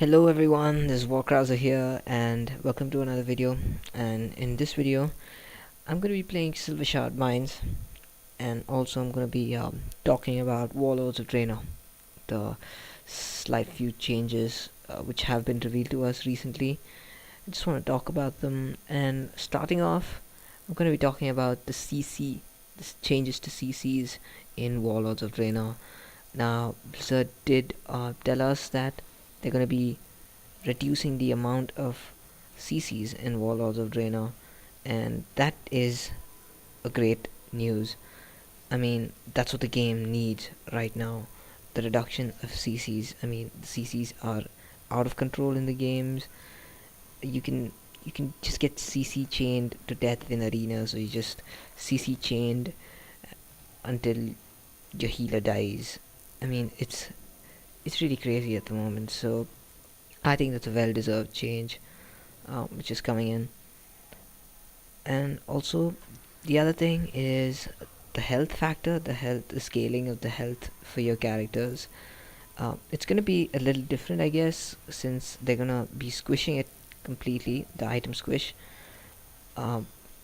Hello everyone, this is Warlords here and welcome to another video. And in this video I'm going to be playing Silvershard Mines, and also I'm going to be talking about Warlords of Draenor, the slight few changes which have been revealed to us recently. I just want to talk about them, and starting off I'm going to be talking about the CC, the changes to CCs in Warlords of Draenor. Now Blizzard did tell us that they're going to be reducing the amount of CCs in Warlords of Draenor, and that is a great news. I mean, that's what the game needs right now. The reduction of CCs. I mean, the CCs are out of control in the games. You can just get CC chained to death in arenas, or you just CC chained until your healer dies. I mean, it's really crazy at the moment. So I think that's a well-deserved change, which is coming in. And also, the other thing is the health factor, the scaling of the health for your characters. It's gonna be a little different, I guess, since they're gonna be squishing it completely. The item squish. Uh,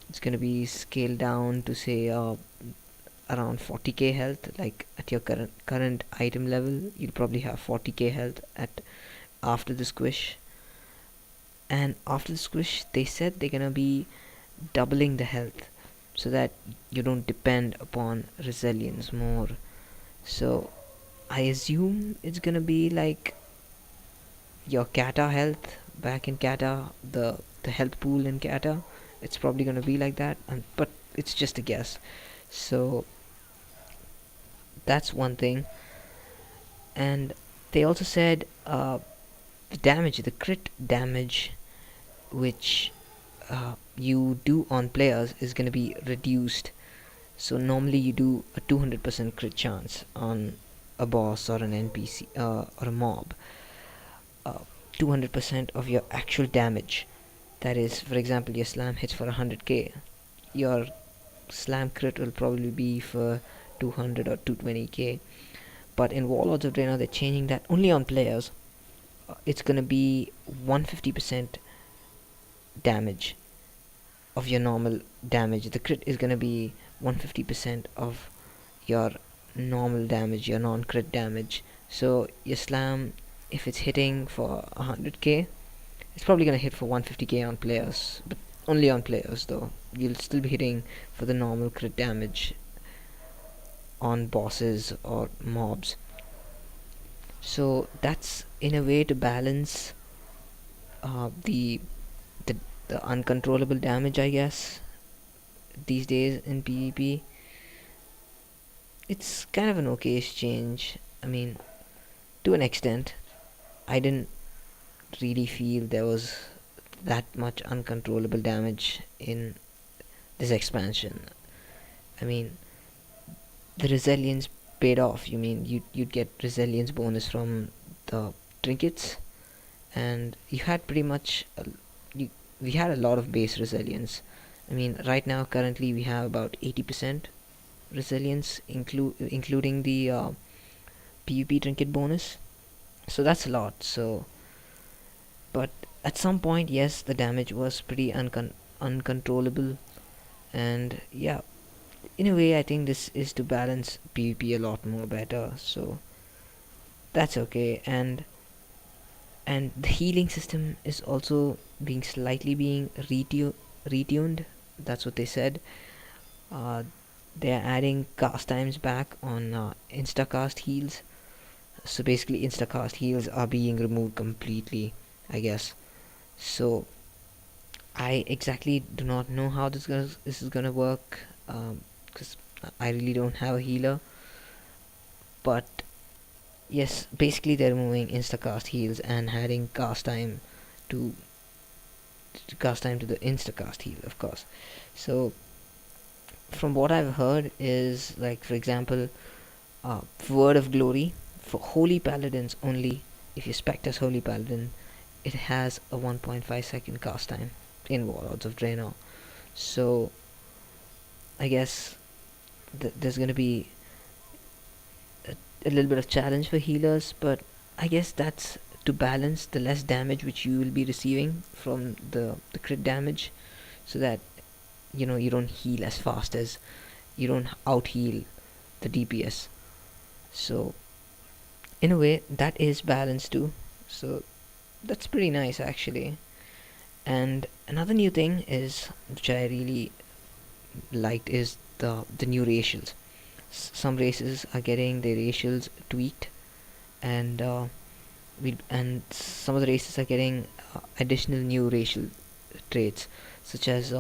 it's gonna be scaled down to say around 40k health. Like at your current item level, you'll probably have 40k health at after the squish. And after the squish, they said they're gonna be doubling the health so that you don't depend upon resilience more. So I assume it's gonna be like your kata health back in kata, the health pool in kata. It's probably gonna be like that, but it's just a guess. So that's one thing. And they also said the damage, the crit damage, which you do on players is going to be reduced. So normally you do a 200% crit chance on a boss or an NPC or a mob. 200% of your actual damage. That is, for example, your slam hits for 100k. Your slam crit will probably be for 200 or 220k. But in Warlords of Draenor, they're changing that only on players. It's going to be 150% damage of your normal damage. The crit is going to be 150% of your normal damage, your non-crit damage. So your slam, if it's hitting for 100k, it's probably going to hit for 150k on players, but only on players though. You'll still be hitting for the normal crit damage on bosses or mobs. So that's in a way to balance the the uncontrollable damage, I guess, these days in PvP. It's kind of an okayish change. I mean, to an extent. I didn't really feel there was that much uncontrollable damage in this expansion. I mean, the resilience paid off. You mean you'd get resilience bonus from the trinkets, and you had pretty much we had a lot of base resilience. I mean, right now currently we have about 80% resilience, including the PvP trinket bonus. So that's a lot. So, but at some point, yes, the damage was pretty uncontrollable, and yeah, in a way, I think this is to balance PvP a lot more better. So that's okay. And the healing system is also being slightly being retuned. That's what they said. Uh, they're adding cast times back on instacast heals. So basically, instacast heals are being removed completely, I guess. So I exactly do not know how this is gonna work, because I really don't have a healer. But yes, basically they're removing instacast heals and adding to cast time to the instacast heal, of course. So from what I've heard is, like, for example, word of glory for holy paladins only. If you spec as holy paladin, it has a 1.5 second cast time in Warlords of Draenor. So I guess there's gonna be a little bit of challenge for healers, but I guess that's to balance the less damage which you will be receiving from the crit damage, so that you don't heal as fast, as you don't out heal the DPS. So in a way that is balanced too, so that's pretty nice actually. And another new thing is, which I really liked, is the new racials. Some races are getting their racials tweaked, and some of the races are getting additional new racial traits, such as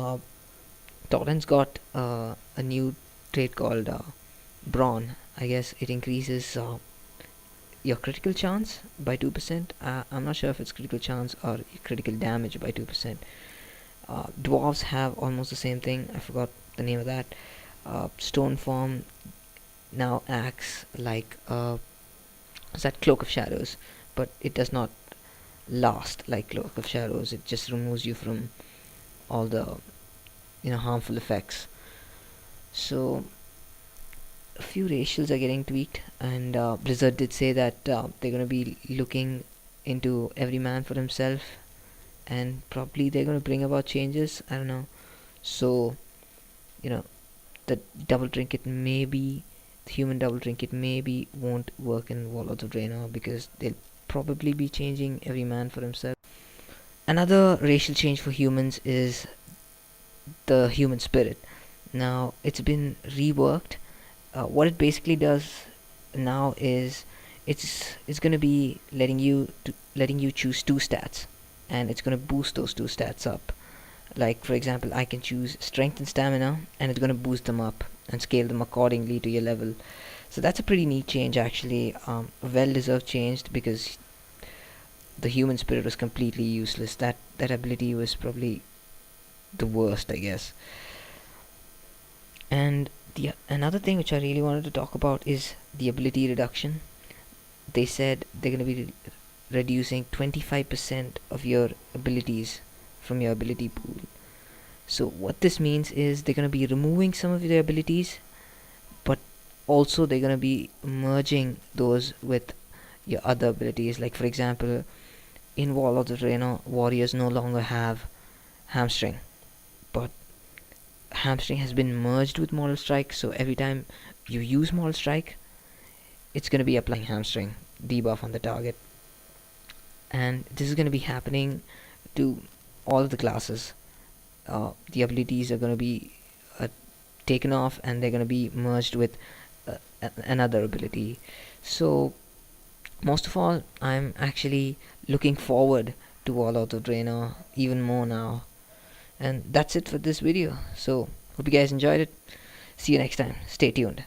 Torrent's got a new trait called Brawn. I guess it increases your critical chance by 2%. I'm not sure if it's critical chance or critical damage by 2%. Dwarves have almost the same thing. I forgot the name of that. Stone form now acts like is that Cloak of Shadows, but it does not last like Cloak of Shadows. It just removes you from all the harmful effects. So a few racials are getting tweaked, and Blizzard did say that they're going to be looking into every man for himself, and probably they're going to bring about changes. I don't know. So the double trinket maybe, the human double trinket maybe won't work in Warlords of Draenor, because they'll probably be changing every man for himself. Another racial change for humans is the human spirit. Now it's been reworked. What it basically does now is it's going to be letting you choose two stats, and it's going to boost those two stats up. Like, for example, I can choose strength and stamina, and it's going to boost them up and scale them accordingly to your level. So that's a pretty neat change actually. A well deserved change, because the human spirit was completely useless. That ability was probably the worst, I guess. And another thing which I really wanted to talk about is the ability reduction. They said they're going to be reducing 25% of your abilities from your ability pool. So what this means is they're going to be removing some of their abilities, but also they're going to be merging those with your other abilities. Like, for example, in Warlords of Draenor, warriors no longer have hamstring, but hamstring has been merged with mortal strike. So every time you use mortal strike, it's going to be applying hamstring debuff on the target, and this is going to be happening to all of the classes. The abilities are going to be taken off, and they're going to be merged with another ability. So most of all, I'm actually looking forward to Warlords of Draenor even more now. And that's it for this video. So hope you guys enjoyed it. See you next time. Stay tuned.